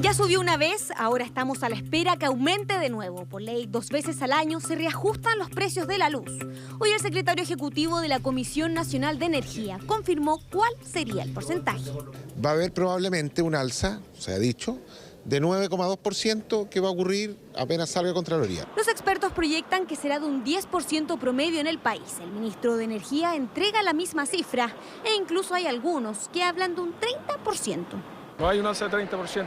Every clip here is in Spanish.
Ya subió una vez, ahora estamos a la espera que aumente de nuevo. Por ley, 2 veces al año se reajustan los precios de la luz. Hoy el secretario ejecutivo de la Comisión Nacional de Energía confirmó cuál sería el porcentaje. Va a haber probablemente un alza, se ha dicho, de 9,2% que va a ocurrir apenas salga Contraloría. Los expertos proyectan que será de un 10% promedio en el país. El ministro de Energía entrega la misma cifra e incluso hay algunos que hablan de un 30%. No hay un alza de 30%,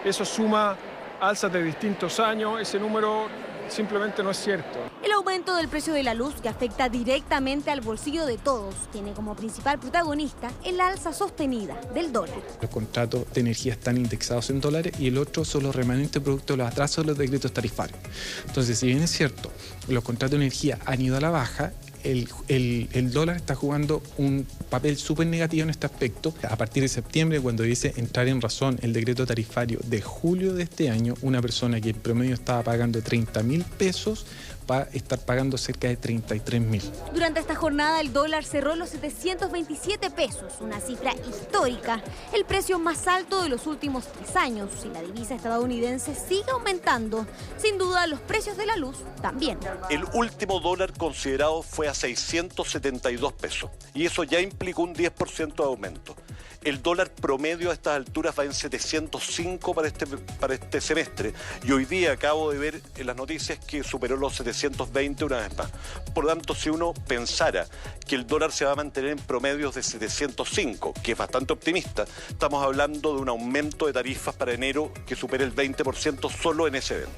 eso suma alzas de distintos años, ese número simplemente no es cierto. El aumento del precio de la luz, que afecta directamente al bolsillo de todos, tiene como principal protagonista el alza sostenida del dólar. Los contratos de energía están indexados en dólares y el otro son los remanentes producto de los atrasos de los decretos tarifarios. Entonces, si bien es cierto, los contratos de energía han ido a la baja, el dólar está jugando un papel súper negativo en este aspecto. A partir de septiembre, cuando dice entrar en razón el decreto tarifario de julio de este año, una persona que en promedio estaba pagando 30.000 pesos va a estar pagando cerca de 33.000. Durante esta jornada el dólar cerró los 727 pesos, una cifra histórica, el precio más alto de los últimos 3 años. Si la divisa estadounidense sigue aumentando, sin duda los precios de la luz también. El último dólar considerado fue a 672 pesos y eso ya implicó un 10% de aumento. El dólar promedio a estas alturas va en 705 para este semestre y hoy día acabo de ver en las noticias que superó los 720 una vez más. Por lo tanto, si uno pensara que el dólar se va a mantener en promedios de 705, que es bastante optimista, estamos hablando de un aumento de tarifas para enero que supera el 20% solo en ese evento.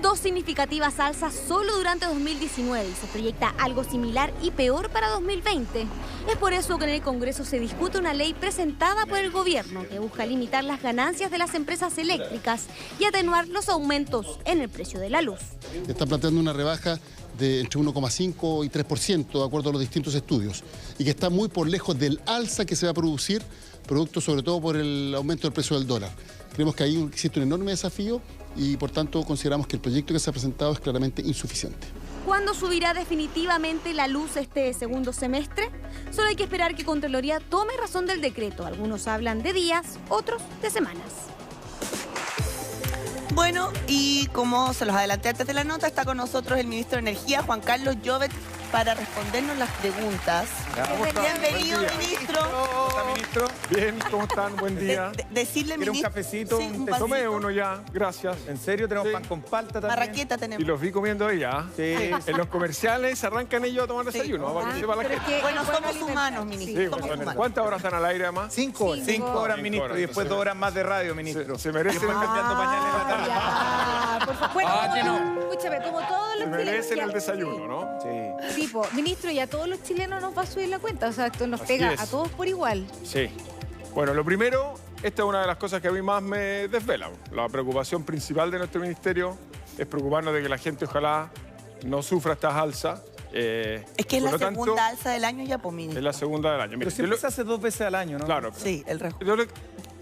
2 significativas alzas solo durante 2019 y se proyecta algo similar y peor para 2020. Es por eso que en el Congreso se discute una ley presentada por el gobierno que busca limitar las ganancias de las empresas eléctricas y atenuar los aumentos en el precio de la luz. Está planteando una rebaja de entre 1,5 y 3%, de acuerdo a los distintos estudios, y que está muy por lejos del alza que se va a producir, producto sobre todo por el aumento del precio del dólar. Creemos que ahí existe un enorme desafío y por tanto consideramos que el proyecto que se ha presentado es claramente insuficiente. ¿Cuándo subirá definitivamente la luz este segundo semestre? Solo hay que esperar que Contraloría tome razón del decreto. Algunos hablan de días, otros de semanas. Bueno, y como se los adelanté antes de la nota, está con nosotros el ministro de Energía, Juan Carlos Llobet, para respondernos las preguntas. Bienvenido, ministro. ¿Cómo está, ministro? Bien, ¿cómo están? Buen día. Decirle, ¿Quiere un ministro... cafecito? Sí, un un té? vasito. Tomé uno ya, gracias. ¿En serio? Tenemos Sí. pan con palta también. Marraqueta tenemos. Y los vi comiendo ahí, ¿ah? Sí. En los comerciales arrancan ellos a tomar desayuno, para que sepa la gente. Bueno, somos humanos, ministro. Sí, somos bueno, humanos. ¿cuántas horas están al aire, además? 5 horas. 5 horas, Cinco ministro. horas, Y después entonces- 2 horas más de radio, ministro. Se merecen, Después cambiando pañales en la tarde. Ya, por favor. Bueno, Ah, que no. escúchame, como todos se los merecen chilenos. el desayuno, ¿no? Sí. Tipo, ministro, y a todos los chilenos nos va a subir la cuenta. O sea, esto nos Así pega es. a todos por igual. Sí. Bueno, lo primero, esta es una de las cosas que a mí más me desvela. La preocupación principal de nuestro ministerio es preocuparnos de que la gente ojalá no sufra estas alzas. Es que es Por la lo tanto, segunda alza del año ya, pues, ministro. Es la segunda del año. Pero Mire, siempre se hace 2 veces al año, ¿no? Claro. Sí, el resto.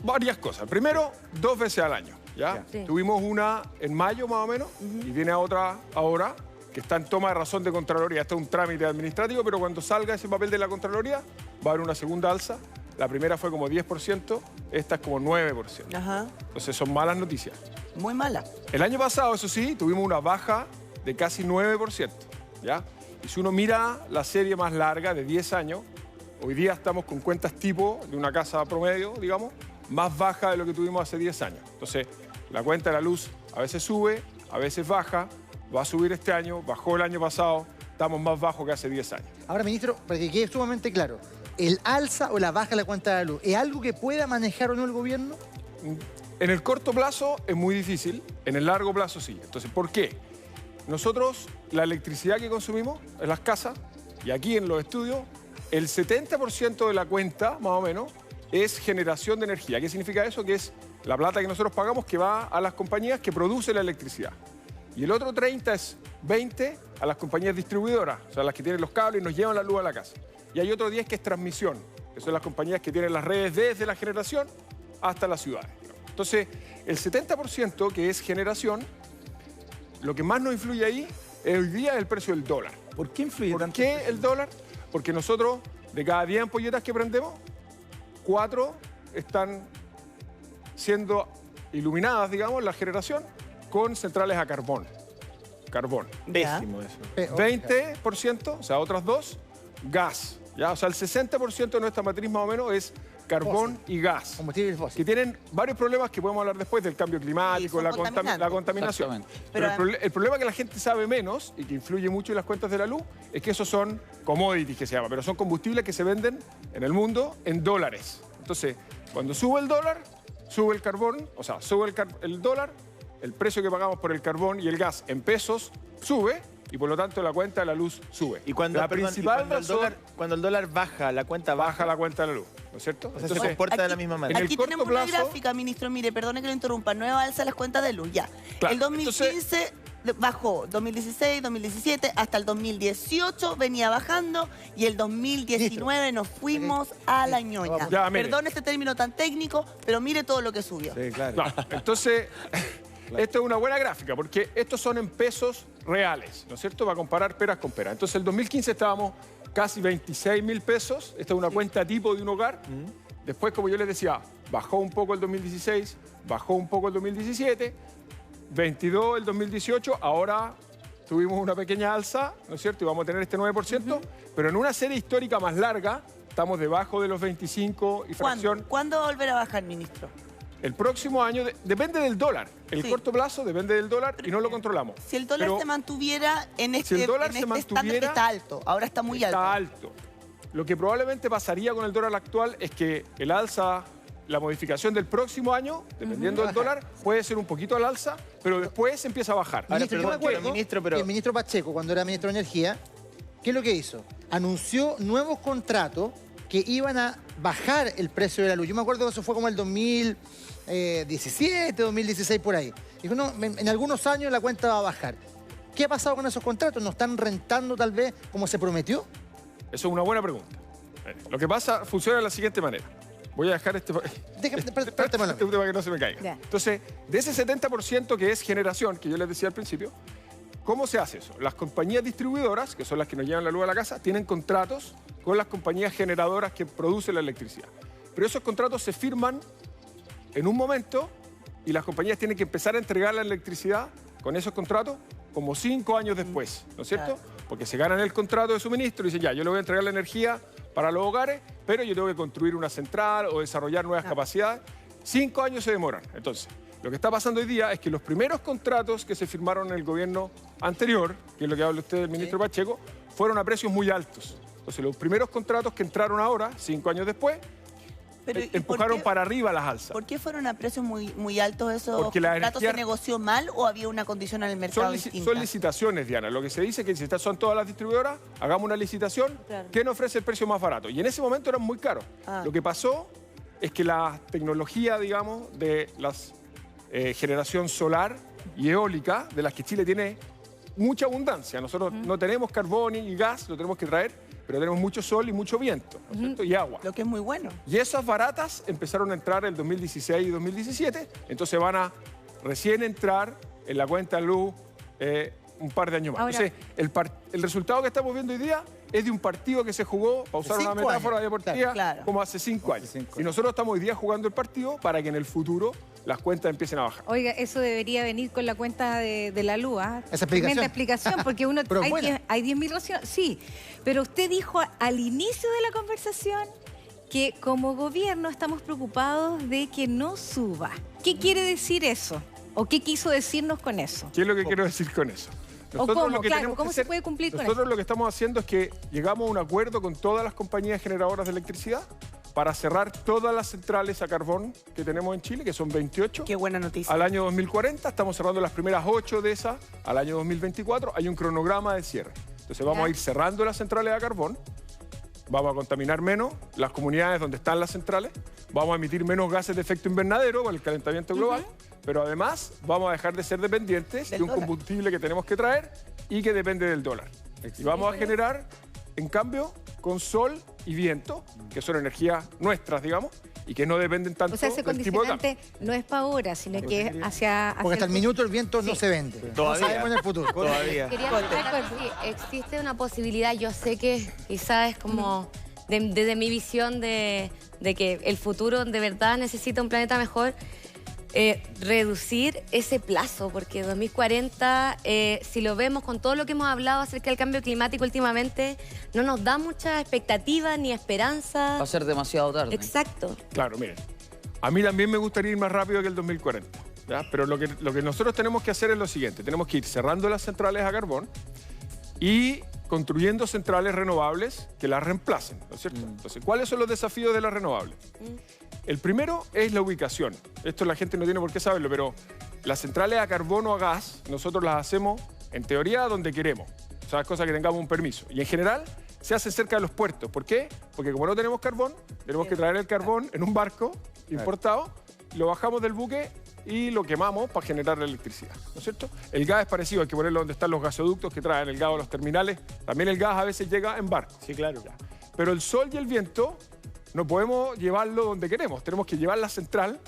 Varias cosas. Primero, 2 veces al año. ¿ya? Sí. Tuvimos una en mayo más o menos y viene otra ahora que está en toma de razón de Contraloría. Este es un trámite administrativo, pero cuando salga ese papel de la Contraloría va a haber una segunda alza. La primera fue como 10%, esta es como 9%. Ajá. Entonces son malas noticias. Muy mala. El año pasado, eso sí, tuvimos una baja de casi 9%. ¿ya? Y si uno mira la serie más larga de 10 años, hoy día estamos con cuentas tipo de una casa promedio, digamos, más baja de lo que tuvimos hace 10 años. Entonces, la cuenta de la luz a veces sube, a veces baja, va a subir este año, bajó el año pasado, estamos más bajos que hace 10 años. Ahora, ministro, para que quede sumamente claro, ¿el alza o la baja de la cuenta de la luz es algo que pueda manejar o no el gobierno? En el corto plazo es muy difícil, en el largo plazo sí. Entonces, ¿por qué? Nosotros, la electricidad que consumimos en las casas y aquí en los estudios, el 70% de la cuenta, más o menos, es generación de energía. ¿Qué significa eso? Que es la plata que nosotros pagamos que va a las compañías que producen la electricidad. Y el otro 30 es 20 a las compañías distribuidoras, o sea, las que tienen los cables y nos llevan la luz a la casa. Y hay otro 10 que es transmisión, que son las compañías que tienen las redes desde la generación hasta las ciudades. Entonces, el 70% que es generación, lo que más nos influye ahí es hoy día el precio del dólar. ¿Por qué influye ¿Por tanto? qué el dólar? Porque nosotros, de cada 10 ampolletas que prendemos, 4 están siendo iluminadas, digamos, la generación, con centrales a carbón. Décimo eso. 20%, o sea, otras 2, gas. ¿Ya? O sea, el 60% de nuestra matriz más o menos es carbón y gas. Combustibles fósiles. Que tienen varios problemas que podemos hablar después del cambio climático, la contaminación. Pero el problema que la gente sabe menos y que influye mucho en las cuentas de la luz es que esos son commodities que se llama, pero son combustibles que se venden en el mundo en dólares. Entonces, cuando sube el dólar, sube el carbón, o sea, sube el dólar, el precio que pagamos por el carbón y el gas en pesos sube y por lo tanto la cuenta de la luz sube. Y cuando, cuando el dólar baja, la cuenta baja la cuenta de la luz, ¿no es cierto? O sea, se comporta de la misma manera. Aquí tenemos una gráfica, ministro, mire, perdone que lo interrumpa, nueva alza de las cuentas de luz, ya. Claro, el 2015 bajó, 2016, 2017, hasta el 2018 venía bajando y el 2019 nos fuimos a la ñoña. Ya, Perdone este término tan técnico, pero mire todo lo que subió. Sí, claro. Entonces, esto es una buena gráfica porque estos son en pesos reales, ¿no es cierto? Va a comparar peras con peras. Entonces, el 2015 estábamos casi 26.000 pesos. Esta es una cuenta tipo de un hogar. Después, como yo les decía, bajó un poco el 2016, bajó un poco el 2017, 22 el 2018, ahora tuvimos una pequeña alza, ¿no es cierto? Y vamos a tener este 9%, pero en una serie histórica más larga estamos debajo de los 25 y fracción. ¿Cuándo va a volver a bajar, ministro? El próximo año depende del dólar. El corto plazo depende del dólar y no lo controlamos. Si el dólar se mantuviera en este, estándar que está alto, ahora está muy alto. Está alto. Lo que probablemente pasaría con el dólar actual es que el alza, la modificación del próximo año, dependiendo del dólar, puede ser un poquito al alza, pero después empieza a bajar. Ministro, yo me acuerdo que el ministro Pacheco, cuando era ministro de Energía, ¿qué es lo que hizo? Anunció nuevos contratos que iban a bajar el precio de la luz. Yo me acuerdo que eso fue como el 2017, 2016, por ahí. Dijo, no, en algunos años la cuenta va a bajar. ¿Qué ha pasado con esos contratos? ¿No están rentando tal vez como se prometió? Eso es una buena pregunta. Lo que pasa funciona de la siguiente manera. Voy a dejar este para que no se me caiga. Entonces, de ese 70% que es generación, que yo les decía al principio, ¿cómo se hace eso? Las compañías distribuidoras, que son las que nos llevan la luz a la casa, tienen contratos con las compañías generadoras que producen la electricidad. Pero esos contratos se firman en un momento y las compañías tienen que empezar a entregar la electricidad con esos contratos como 5 años después, ¿no es cierto? Porque se ganan el contrato de suministro y dicen, ya, yo le voy a entregar la energía para los hogares, pero yo tengo que construir una central o desarrollar nuevas capacidades. 5 años se demoran. Entonces, lo que está pasando hoy día es que los primeros contratos que se firmaron en el gobierno anterior, que es lo que habla usted del ministro Pacheco, fueron a precios muy altos. Entonces, los primeros contratos que entraron ahora, 5 años después, empujaron para arriba las alzas. ¿Por qué fueron a precios muy altos esos Porque la contratos? energía... ¿Se negoció mal o había una condición en el mercado distinta? Son licitaciones, Diana. Lo que se dice es que si son todas las distribuidoras, hagamos una licitación, ¿quién ofrece el precio más barato? Y en ese momento eran muy caros. Lo que pasó es que la tecnología, digamos, de la generación solar y eólica, de las que Chile tiene mucha abundancia. Nosotros no tenemos carbón y gas, lo tenemos que traer, pero tenemos mucho sol y mucho viento, ¿no es cierto? Y agua. Lo que es muy bueno. Y esas baratas empezaron a entrar en el 2016 y 2017, entonces van a recién entrar en la cuenta de luz un par de años más. Ahora, entonces, el resultado que estamos viendo hoy día es de un partido que se jugó, para usar una metáfora deportiva, como hace 5 años. Y nosotros estamos hoy día jugando el partido para que en el futuro las cuentas empiecen a bajar. Oiga, eso debería venir con la cuenta de la luz, ¿ah? Esa explicación. Tremenda explicación, porque uno hay 10.000 razones. Sí, pero usted dijo al inicio de la conversación que como gobierno estamos preocupados de que no suba. ¿Qué quiere decir eso? ¿O qué quiso decirnos con eso? ¿Qué es lo que quiero decir con eso? ¿Cómo se puede cumplir con eso? Nosotros lo que estamos haciendo es que llegamos a un acuerdo con todas las compañías generadoras de electricidad para cerrar todas las centrales a carbón que tenemos en Chile, que son 28. Qué buena noticia. Al año 2040, estamos cerrando las primeras 8 de esas al año 2024. Hay un cronograma de cierre. Entonces vamos a ir cerrando las centrales a carbón, vamos a contaminar menos las comunidades donde están las centrales, vamos a emitir menos gases de efecto invernadero con el calentamiento global, pero además vamos a dejar de ser dependientes de un combustible que tenemos que traer y que depende del dólar. Y vamos a generar, en cambio, con sol y viento, que son energías nuestras, digamos, y que no dependen tanto o sea, ese del tipo de condicionante no es para ahora, sino que es hacia porque hasta el minuto el viento no se vende. Todavía. No sabemos en el futuro. Todavía. Quería preguntar si existe una posibilidad, yo sé que quizás es como desde mi visión de que el futuro de verdad necesita un planeta mejor. reducir ese plazo, porque 2040, si lo vemos con todo lo que hemos hablado acerca del cambio climático últimamente, no nos da mucha expectativa ni esperanza. Va a ser demasiado tarde. Exacto. Claro, miren, a mí también me gustaría ir más rápido que el 2040, ¿ya? Pero lo que nosotros tenemos que hacer es lo siguiente, tenemos que ir cerrando las centrales a carbón y construyendo centrales renovables que las reemplacen, ¿no es cierto? Entonces, ¿cuáles son los desafíos de las renovables? El primero es la ubicación. Esto la gente no tiene por qué saberlo, pero las centrales a carbón o a gas, nosotros las hacemos, en teoría, donde queremos. O sea, cosas que tengamos un permiso. Y en general, se hacen cerca de los puertos. ¿Por qué? Porque como no tenemos carbón, tenemos que traer el carbón en un barco importado, lo bajamos del buque y lo quemamos para generar la electricidad, ¿no es cierto? El gas es parecido, hay que ponerlo donde están los gasoductos que traen el gas a los terminales. También el gas a veces llega en barco. Sí, claro. Pero el sol y el viento no podemos llevarlo donde queremos. Tenemos que llevar la central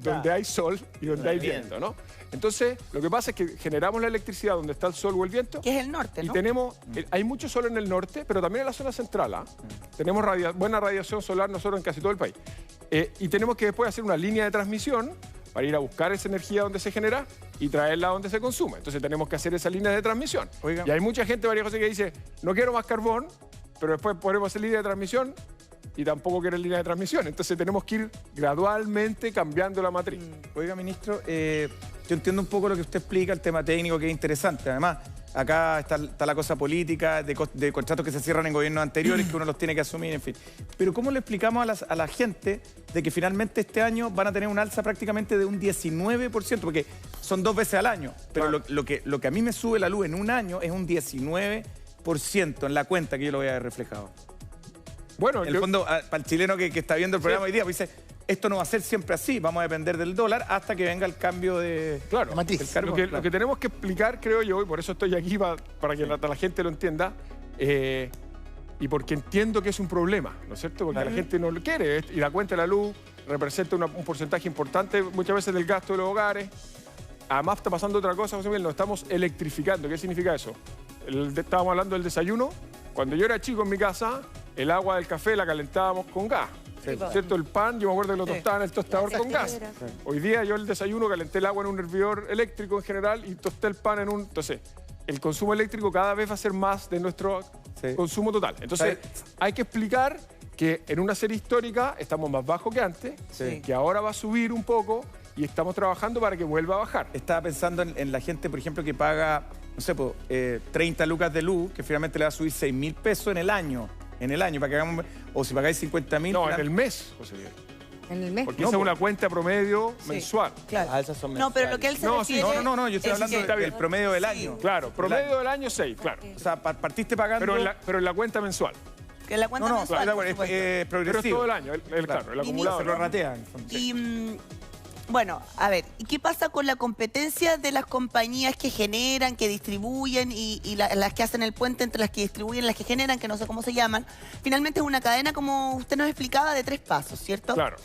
donde hay sol y donde hay viento, ¿no? Entonces, lo que pasa es que generamos la electricidad donde está el sol o el viento. Que es el norte, ¿no? Y tenemos, hay mucho sol en el norte, pero también en la zona central, ¿ah? Tenemos buena radiación solar nosotros en casi todo el país. Y tenemos que después hacer una línea de transmisión para ir a buscar esa energía donde se genera y traerla donde se consume. Entonces tenemos que hacer esa línea de transmisión. Y hay mucha gente, María José, que dice, no quiero más carbón, pero después podemos hacer línea de transmisión y tampoco quieren línea de transmisión. Entonces tenemos que ir gradualmente cambiando la matriz. Oiga, ministro, yo entiendo un poco lo que usted explica, el tema técnico, que es interesante. Además, acá está la cosa política, de contratos que se cierran en gobiernos anteriores, que uno los tiene que asumir, en fin. Pero ¿cómo le explicamos a la gente de que finalmente este año van a tener un alza prácticamente de un 19%? Porque son 2 veces al año. Pero lo que a mí me sube la luz en un año es un 19% en la cuenta que yo lo voy a ver reflejado. Bueno, en el fondo, para el chileno que está viendo el programa hoy día, pues dice, esto no va a ser siempre así, vamos a depender del dólar hasta que venga el cambio de matiz. Lo que tenemos que explicar, creo yo, y por eso estoy aquí para que la gente lo entienda, y porque entiendo que es un problema, ¿no es cierto? Porque la gente no lo quiere, y la cuenta de la luz representa un porcentaje importante muchas veces del gasto de los hogares. Además está pasando otra cosa, José Miguel, nos estamos electrificando. ¿Qué significa eso? Estábamos hablando del desayuno. Cuando yo era chico en mi casa, el agua del café la calentábamos con gas. ¿Cierto? El pan, yo me acuerdo que lo tostaban en el tostador con gas. Hoy día yo el desayuno calenté el agua en un hervidor eléctrico en general y tosté el pan en un... Entonces, el consumo eléctrico cada vez va a ser más de nuestro consumo total. Entonces, hay que explicar que en una serie histórica estamos más bajos que antes, que ahora va a subir un poco y estamos trabajando para que vuelva a bajar. Estaba pensando en la gente, por ejemplo, que paga, no sé, 30 lucas de luz, que finalmente le va a subir 6.000 pesos en el año. Para que hagamos, o si pagáis 50.000... No, en el mes, José Miguel. En el mes. Porque esa es una cuenta promedio mensual. Claro. Esas son no, pero lo que él se refiere... No, yo estoy hablando del promedio del año. Claro, promedio del año 6, claro. O sea, partiste pagando... Pero en la cuenta mensual. Que la cuenta mensual, es progresivo. Pero es todo el año, el acumulado. Se lo ratean. Y... Bueno, a ver, ¿y qué pasa con la competencia de las compañías que generan, que distribuyen y las que hacen el puente entre las que distribuyen y las que generan, que no sé cómo se llaman? Finalmente es una cadena, como usted nos explicaba, de 3 pasos, ¿cierto? Claro.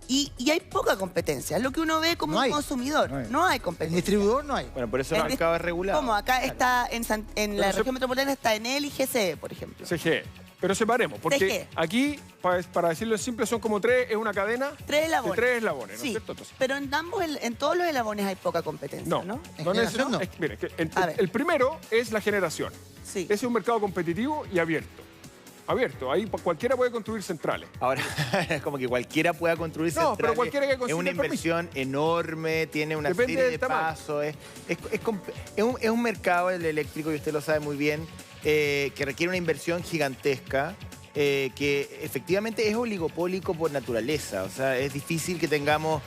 Y hay poca competencia, es lo que uno ve como un consumidor. No hay competencia. El distribuidor no hay. Bueno, por eso el mercado es regulado. ¿Cómo? Acá está, en la región metropolitana está Enel y GCE, por ejemplo. CGE. Pero separemos, porque aquí, para decirlo en simple, son como 3, es una cadena 3 eslabones. De 3 eslabones, ¿no sí, es cierto? Entonces, pero en todos los eslabones hay poca competencia, ¿no? No mire, el primero es la generación. Sí. Ese es un mercado competitivo y abierto. Ahí cualquiera puede construir centrales. Ahora, es como que cualquiera pueda construir centrales. Pero cualquiera que es una inversión enorme, tiene una serie de pasos. Es un mercado, el eléctrico, y usted lo sabe muy bien, que requiere una inversión gigantesca, que efectivamente es oligopólico por naturaleza. O sea, es difícil que tengamos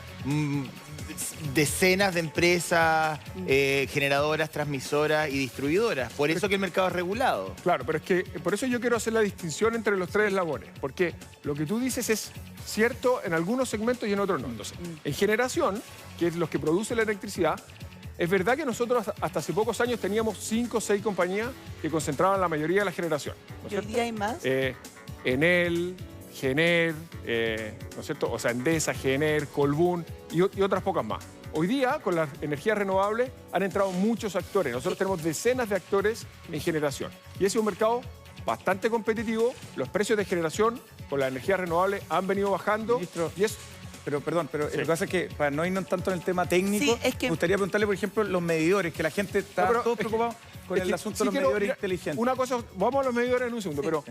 decenas de empresas generadoras, transmisoras y distribuidoras. Por eso que el mercado es regulado. Claro, pero es que por eso yo quiero hacer la distinción entre los 3 eslabones. Porque lo que tú dices es cierto en algunos segmentos y en otros no. Entonces, en generación, que es los que producen la electricidad, es verdad que nosotros hasta hace pocos años teníamos 5 o 6 compañías que concentraban la mayoría de la generación. ¿No es ¿Y hoy día hay más? Enel, Gener, ¿no es cierto? O sea, Endesa, Gener, Colbún y otras pocas más. Hoy día, con las energías renovables, han entrado muchos actores. Nosotros tenemos decenas de actores en generación. Y ese es un mercado bastante competitivo. Los precios de generación con la energía renovable han venido bajando. Y es pero perdón, pero lo que pasa es que para no irnos tanto en el tema técnico, me gustaría preguntarle, por ejemplo, los medidores, que la gente está todo preocupado con el asunto de los medidores inteligentes. Una cosa, vamos a los medidores en un segundo, pero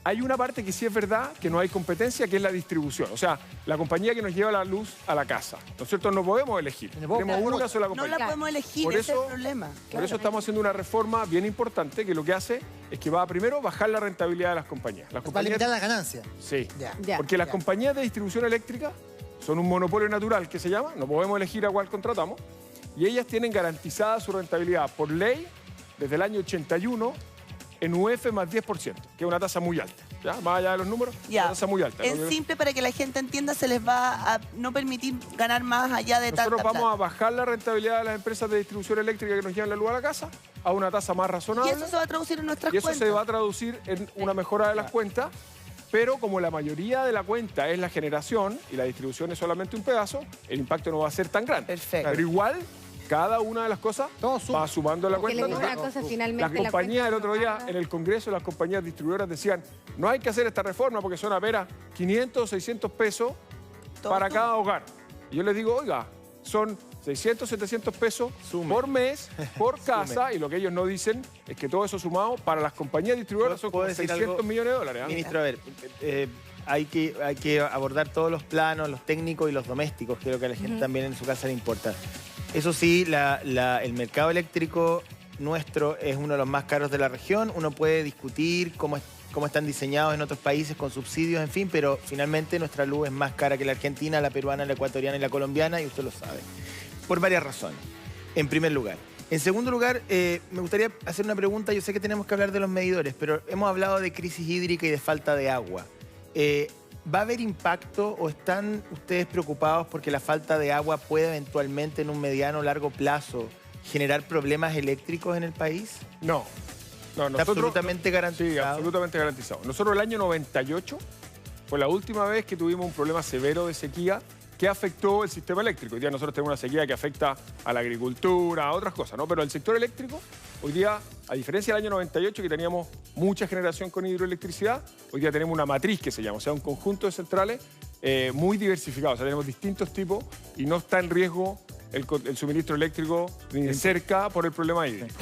hay una parte que sí es verdad que no hay competencia, que es la distribución. O sea, la compañía que nos lleva la luz a la casa. ¿No es cierto? No podemos elegir. Tenemos una sola compañía. No la podemos elegir, ese es el problema. Por eso estamos haciendo una reforma bien importante, que lo que hace es que va a primero bajar la rentabilidad de las compañías. Va a limitar la ganancia. Sí, porque las compañías de distribución eléctrica son un monopolio natural, que se llama, no podemos elegir a cuál contratamos, y ellas tienen garantizada su rentabilidad por ley desde el año 81 en UF más 10%, que es una tasa muy alta. ¿Ya? Más allá de los números, una tasa muy alta. En simple, para que la gente entienda, se les va a no permitir ganar más allá de tanta Nosotros vamos plata. a bajar la rentabilidad de las empresas de distribución eléctrica que nos llevan la luz a la casa a una tasa más razonable. Y eso se va a traducir en nuestras cuentas. Y cuentas. eso se va a traducir en una mejora de las cuentas, pero como la mayoría de la cuenta es la generación y la distribución es solamente un pedazo, el impacto no va a ser tan grande. Perfecto. Pero igual, cada una de las cosas va sumando la cuenta. Las compañías, el otro día en el Congreso, las compañías distribuidoras decían, no hay que hacer esta reforma porque son apenas 500 o 600 pesos para cada hogar. Y yo les digo, oiga, son 600, 700 pesos por mes, por casa, y lo que ellos no dicen es que todo eso sumado para las compañías distribuidoras son como 600 millones de dólares. Ministro, a ver, hay que abordar todos los planos, los técnicos y los domésticos, creo que a la gente también en su casa le importa. Eso sí, el mercado eléctrico nuestro es uno de los más caros de la región. Uno puede discutir cómo están diseñados en otros países con subsidios, en fin, pero finalmente nuestra luz es más cara que la argentina, la peruana, la ecuatoriana y la colombiana, y usted lo sabe. Por varias razones, en primer lugar. En segundo lugar, me gustaría hacer una pregunta. Yo sé que tenemos que hablar de los medidores, pero hemos hablado de crisis hídrica y de falta de agua. ¿Va a haber impacto o están ustedes preocupados porque la falta de agua puede eventualmente en un mediano o largo plazo generar problemas eléctricos en el país? No. ¿Está absolutamente garantizado? Sí, absolutamente garantizado. Nosotros el año 98 fue la última vez que tuvimos un problema severo de sequía que afectó el sistema eléctrico. Hoy día nosotros tenemos una sequía que afecta a la agricultura, a otras cosas, ¿no? Pero el sector eléctrico, hoy día, a diferencia del año 98, que teníamos mucha generación con hidroelectricidad, hoy día tenemos una matriz que se llama, o sea, un conjunto de centrales muy diversificado. O sea, tenemos distintos tipos y no está en riesgo el suministro eléctrico ni de cerca por el problema hídrico.